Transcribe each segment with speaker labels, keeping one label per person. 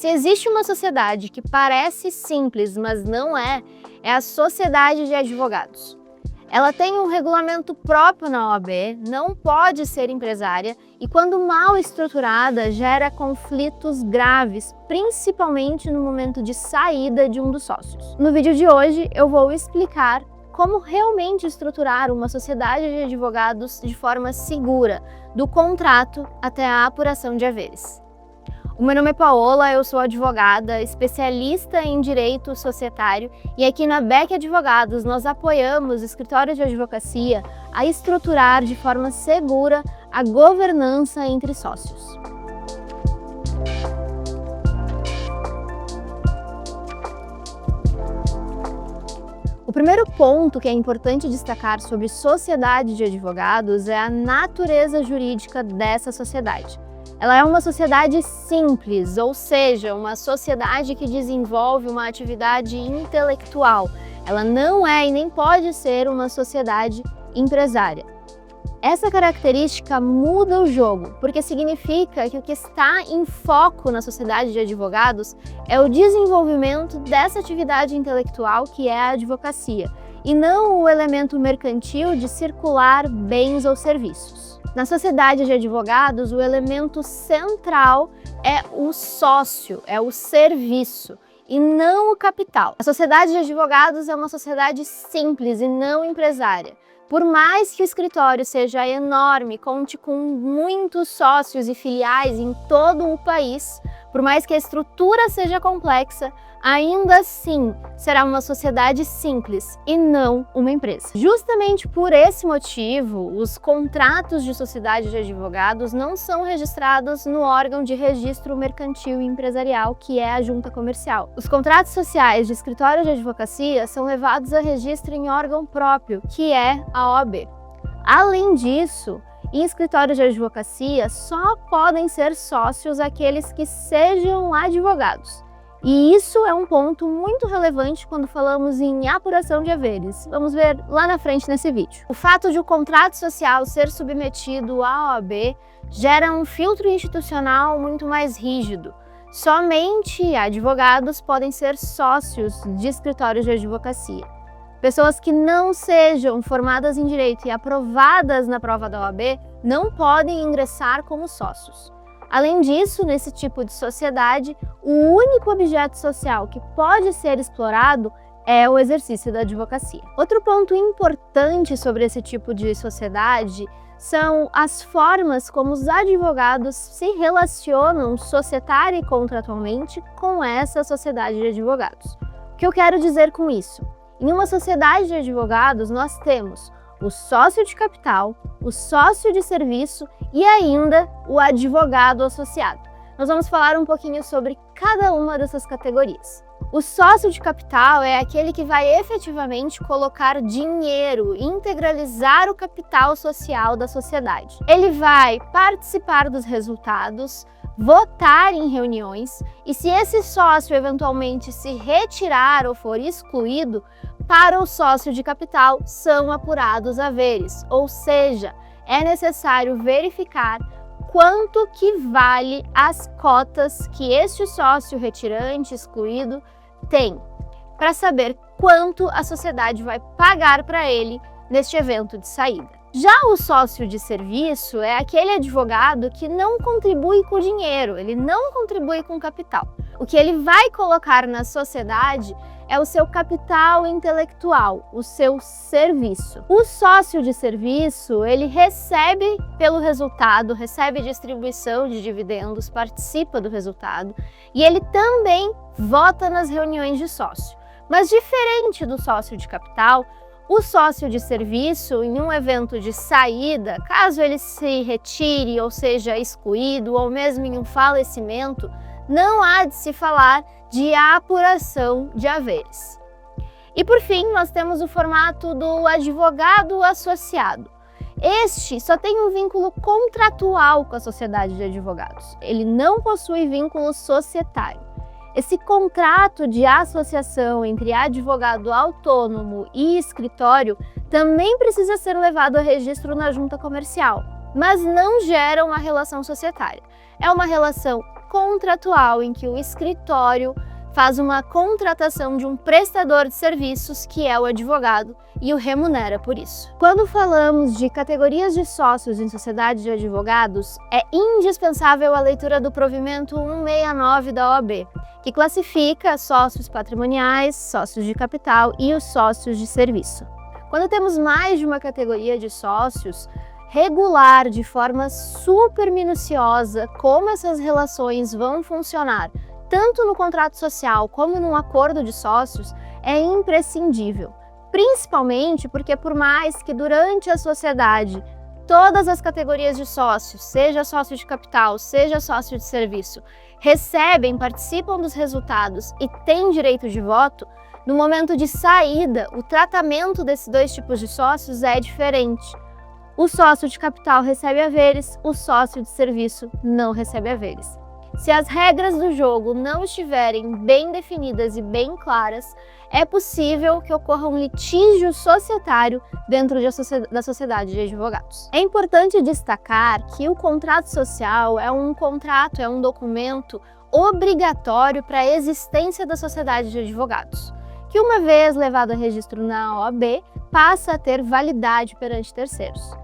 Speaker 1: Se existe uma sociedade que parece simples, mas não é a Sociedade de Advogados. Ela tem um regulamento próprio na OAB, não pode ser empresária e, quando mal estruturada, gera conflitos graves, principalmente no momento de saída de um dos sócios. No vídeo de hoje, eu vou explicar como realmente estruturar uma sociedade de advogados de forma segura, do contrato até a apuração de haveres. O meu nome é Paola, eu sou advogada, especialista em direito societário e aqui na Beck Advogados nós apoiamos escritórios de advocacia a estruturar de forma segura a governança entre sócios. O primeiro ponto que é importante destacar sobre sociedade de advogados é a natureza jurídica dessa sociedade. Ela é uma sociedade simples, ou seja, uma sociedade que desenvolve uma atividade intelectual. Ela não é e nem pode ser uma sociedade empresária. Essa característica muda o jogo, porque significa que o que está em foco na sociedade de advogados é o desenvolvimento dessa atividade intelectual que é a advocacia, e não o elemento mercantil de circular bens ou serviços. Na sociedade de advogados, o elemento central é o sócio, é o serviço, e não o capital. A sociedade de advogados é uma sociedade simples e não empresária. Por mais que o escritório seja enorme, conte com muitos sócios e filiais em todo o país, por mais que a estrutura seja complexa, ainda assim será uma sociedade simples e não uma empresa. Justamente por esse motivo, os contratos de sociedade de advogados não são registrados no órgão de registro mercantil e empresarial, que é a junta comercial. Os contratos sociais de escritório de advocacia são levados a registro em órgão próprio, que é a OAB. Além disso, em escritórios de advocacia só podem ser sócios aqueles que sejam advogados. E isso é um ponto muito relevante quando falamos em apuração de haveres. Vamos ver lá na frente nesse vídeo. O fato de o contrato social ser submetido à OAB gera um filtro institucional muito mais rígido. Somente advogados podem ser sócios de escritórios de advocacia. Pessoas que não sejam formadas em direito e aprovadas na prova da OAB não podem ingressar como sócios. Além disso, nesse tipo de sociedade, o único objeto social que pode ser explorado é o exercício da advocacia. Outro ponto importante sobre esse tipo de sociedade são as formas como os advogados se relacionam societária e contratualmente com essa sociedade de advogados. O que eu quero dizer com isso? Em uma sociedade de advogados, nós temos o sócio de capital, o sócio de serviço e ainda o advogado associado. Nós vamos falar um pouquinho sobre cada uma dessas categorias. O sócio de capital é aquele que vai efetivamente colocar dinheiro, integralizar o capital social da sociedade. Ele vai participar dos resultados, votar em reuniões e, se esse sócio eventualmente se retirar ou for excluído, para o sócio de capital são apurados haveres, ou seja, é necessário verificar quanto que vale as cotas que este sócio retirante, excluído, tem, para saber quanto a sociedade vai pagar para ele neste evento de saída. Já o sócio de serviço é aquele advogado que não contribui com dinheiro, ele não contribui com capital. O que ele vai colocar na sociedade é o seu capital intelectual, o seu serviço. O sócio de serviço, ele recebe pelo resultado, recebe distribuição de dividendos, participa do resultado e ele também vota nas reuniões de sócio. Mas diferente do sócio de capital, o sócio de serviço, em um evento de saída, caso ele se retire ou seja excluído, ou mesmo em um falecimento, não há de se falar de apuração de haveres. E por fim, nós temos o formato do advogado associado. Este só tem um vínculo contratual com a sociedade de advogados. Ele não possui vínculo societário. Esse contrato de associação entre advogado autônomo e escritório também precisa ser levado a registro na junta comercial, mas não gera uma relação societária. É uma relação contratual em que o escritório faz uma contratação de um prestador de serviços, que é o advogado, e o remunera por isso. Quando falamos de categorias de sócios em sociedade de advogados, é indispensável a leitura do provimento 169 da OAB, que classifica sócios patrimoniais, sócios de capital e os sócios de serviço. Quando temos mais de uma categoria de sócios, regular de forma super minuciosa como essas relações vão funcionar, tanto no contrato social como num acordo de sócios, é imprescindível. Principalmente porque, por mais que durante a sociedade todas as categorias de sócios, seja sócio de capital, seja sócio de serviço, recebem, participam dos resultados e têm direito de voto, no momento de saída, o tratamento desses dois tipos de sócios é diferente. O sócio de capital recebe haveres, o sócio de serviço não recebe haveres. Se as regras do jogo não estiverem bem definidas e bem claras, é possível que ocorra um litígio societário dentro da sociedade de advogados. É importante destacar que o contrato social é um documento obrigatório para a existência da sociedade de advogados, que uma vez levado a registro na OAB, passa a ter validade perante terceiros.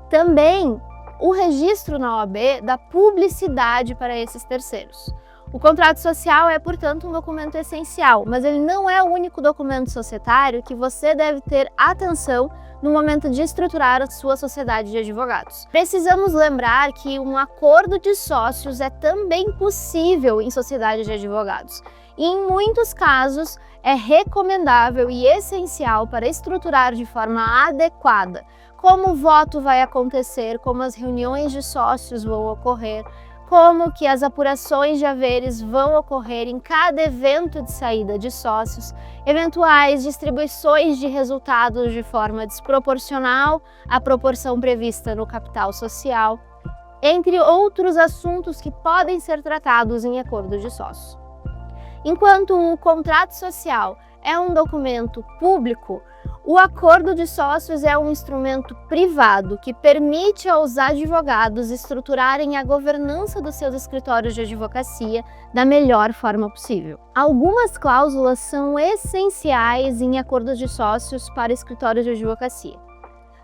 Speaker 1: Também, o registro na OAB dá publicidade para esses terceiros. O contrato social é, portanto, um documento essencial, mas ele não é o único documento societário que você deve ter atenção no momento de estruturar a sua sociedade de advogados. Precisamos lembrar que um acordo de sócios é também possível em sociedade de advogados. E, em muitos casos, é recomendável e essencial para estruturar de forma adequada como o voto vai acontecer, como as reuniões de sócios vão ocorrer, como que as apurações de haveres vão ocorrer em cada evento de saída de sócios, eventuais distribuições de resultados de forma desproporcional à proporção prevista no capital social, entre outros assuntos que podem ser tratados em acordo de sócios. Enquanto o contrato social é um documento público, o acordo de sócios é um instrumento privado que permite aos advogados estruturarem a governança dos seus escritórios de advocacia da melhor forma possível. Algumas cláusulas são essenciais em acordos de sócios para escritórios de advocacia.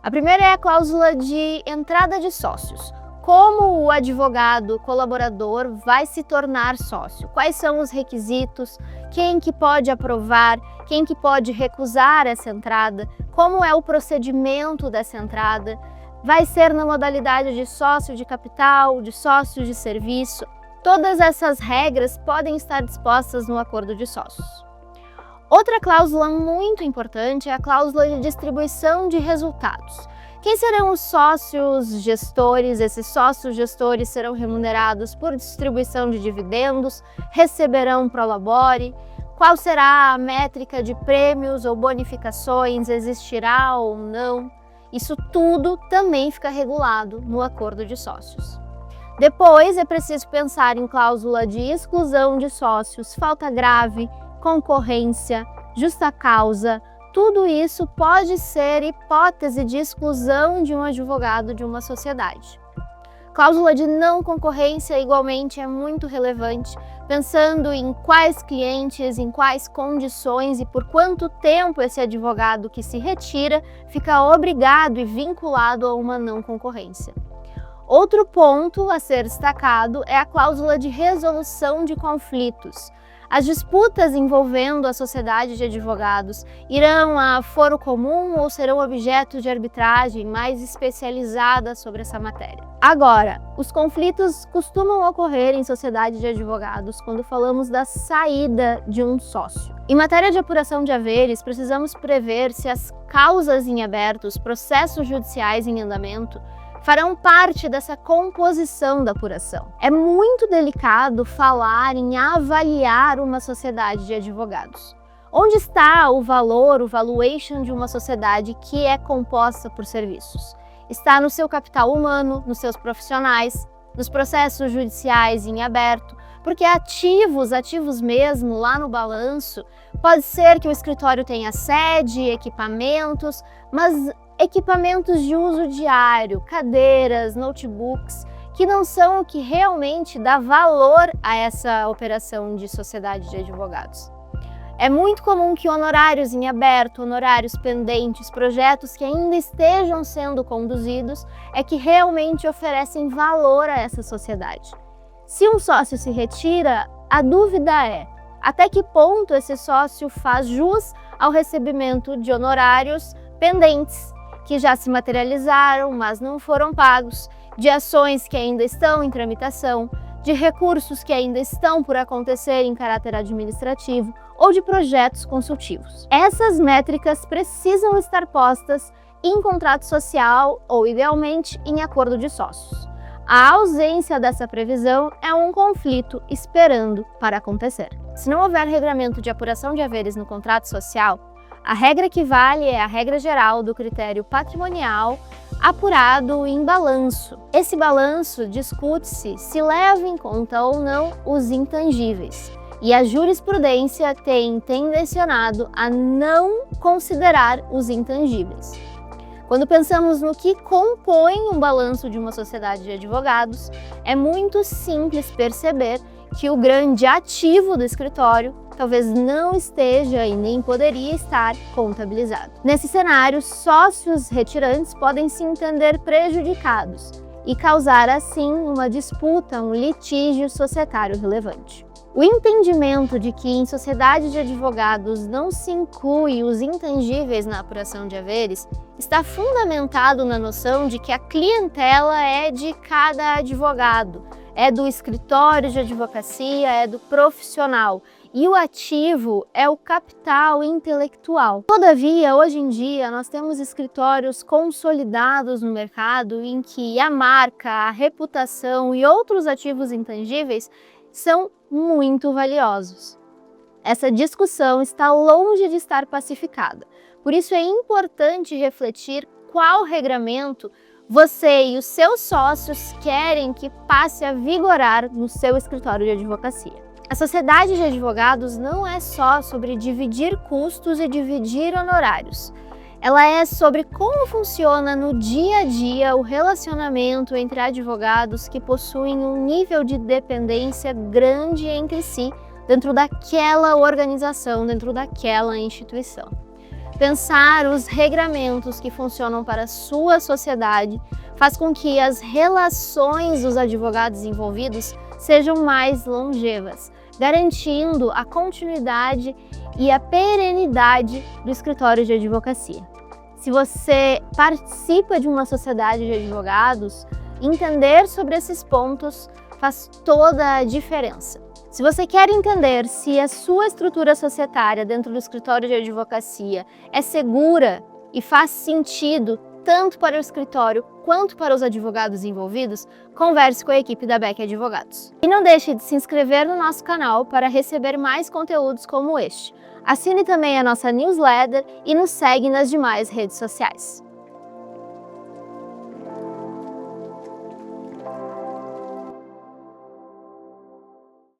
Speaker 1: A primeira é a cláusula de entrada de sócios. Como o advogado colaborador vai se tornar sócio? Quais são os requisitos? Quem que pode aprovar? Quem que pode recusar essa entrada? Como é o procedimento dessa entrada? Vai ser na modalidade de sócio de capital, de sócio de serviço? Todas essas regras podem estar dispostas no acordo de sócios. Outra cláusula muito importante é a cláusula de distribuição de resultados. Quem serão os sócios gestores? Esses sócios gestores serão remunerados por distribuição de dividendos, receberão prolabore. Qual será a métrica de prêmios ou bonificações? Existirá ou não? Isso tudo também fica regulado no acordo de sócios. Depois é preciso pensar em cláusula de exclusão de sócios, falta grave, concorrência, justa causa. Tudo isso pode ser hipótese de exclusão de um advogado de uma sociedade. Cláusula de não concorrência, igualmente, é muito relevante, pensando em quais clientes, em quais condições e por quanto tempo esse advogado que se retira fica obrigado e vinculado a uma não concorrência. Outro ponto a ser destacado é a cláusula de resolução de conflitos. As disputas envolvendo a sociedade de advogados irão a foro comum ou serão objeto de arbitragem mais especializada sobre essa matéria. Agora, os conflitos costumam ocorrer em sociedade de advogados quando falamos da saída de um sócio. Em matéria de apuração de haveres, precisamos prever se as causas em aberto, os processos judiciais em andamento, farão parte dessa composição da apuração. É muito delicado falar em avaliar uma sociedade de advogados. Onde está o valor, o valuation de uma sociedade que é composta por serviços? Está no seu capital humano, nos seus profissionais, nos processos judiciais em aberto, porque ativos mesmo, lá no balanço, pode ser que o escritório tenha sede, equipamentos, mas equipamentos de uso diário, cadeiras, notebooks, que não são o que realmente dá valor a essa operação de sociedade de advogados. É muito comum que honorários em aberto, honorários pendentes, projetos que ainda estejam sendo conduzidos, é que realmente oferecem valor a essa sociedade. Se um sócio se retira, a dúvida é: até que ponto esse sócio faz jus ao recebimento de honorários pendentes, que já se materializaram, mas não foram pagos, de ações que ainda estão em tramitação, de recursos que ainda estão por acontecer em caráter administrativo ou de projetos consultivos. Essas métricas precisam estar postas em contrato social ou, idealmente, em acordo de sócios. A ausência dessa previsão é um conflito esperando para acontecer. Se não houver regramento de apuração de haveres no contrato social, a regra que vale é a regra geral do critério patrimonial apurado em balanço. Esse balanço discute-se se leva em conta ou não os intangíveis, e a jurisprudência tem tendencionado a não considerar os intangíveis. Quando pensamos no que compõe um balanço de uma sociedade de advogados, é muito simples perceber que o grande ativo do escritório talvez não esteja e nem poderia estar contabilizado. Nesse cenário, sócios retirantes podem se entender prejudicados e causar assim uma disputa, um litígio societário relevante. O entendimento de que em sociedade de advogados não se inclui os intangíveis na apuração de haveres está fundamentado na noção de que a clientela é de cada advogado, é do escritório de advocacia, é do profissional, e o ativo é o capital intelectual. Todavia, hoje em dia, nós temos escritórios consolidados no mercado em que a marca, a reputação e outros ativos intangíveis são muito valiosos. Essa discussão está longe de estar pacificada. Por isso é importante refletir qual regramento você e os seus sócios querem que passe a vigorar no seu escritório de advocacia. A sociedade de advogados não é só sobre dividir custos e dividir honorários. Ela é sobre como funciona no dia a dia o relacionamento entre advogados que possuem um nível de dependência grande entre si, dentro daquela organização, dentro daquela instituição. Pensar os regramentos que funcionam para a sua sociedade faz com que as relações dos advogados envolvidos sejam mais longevas, garantindo a continuidade e a perenidade do escritório de advocacia. Se você participa de uma sociedade de advogados, entender sobre esses pontos faz toda a diferença. Se você quer entender se a sua estrutura societária dentro do escritório de advocacia é segura e faz sentido tanto para o escritório quanto para os advogados envolvidos, converse com a equipe da Beck Advogados. E não deixe de se inscrever no nosso canal para receber mais conteúdos como este. Assine também a nossa newsletter e nos segue nas demais redes sociais.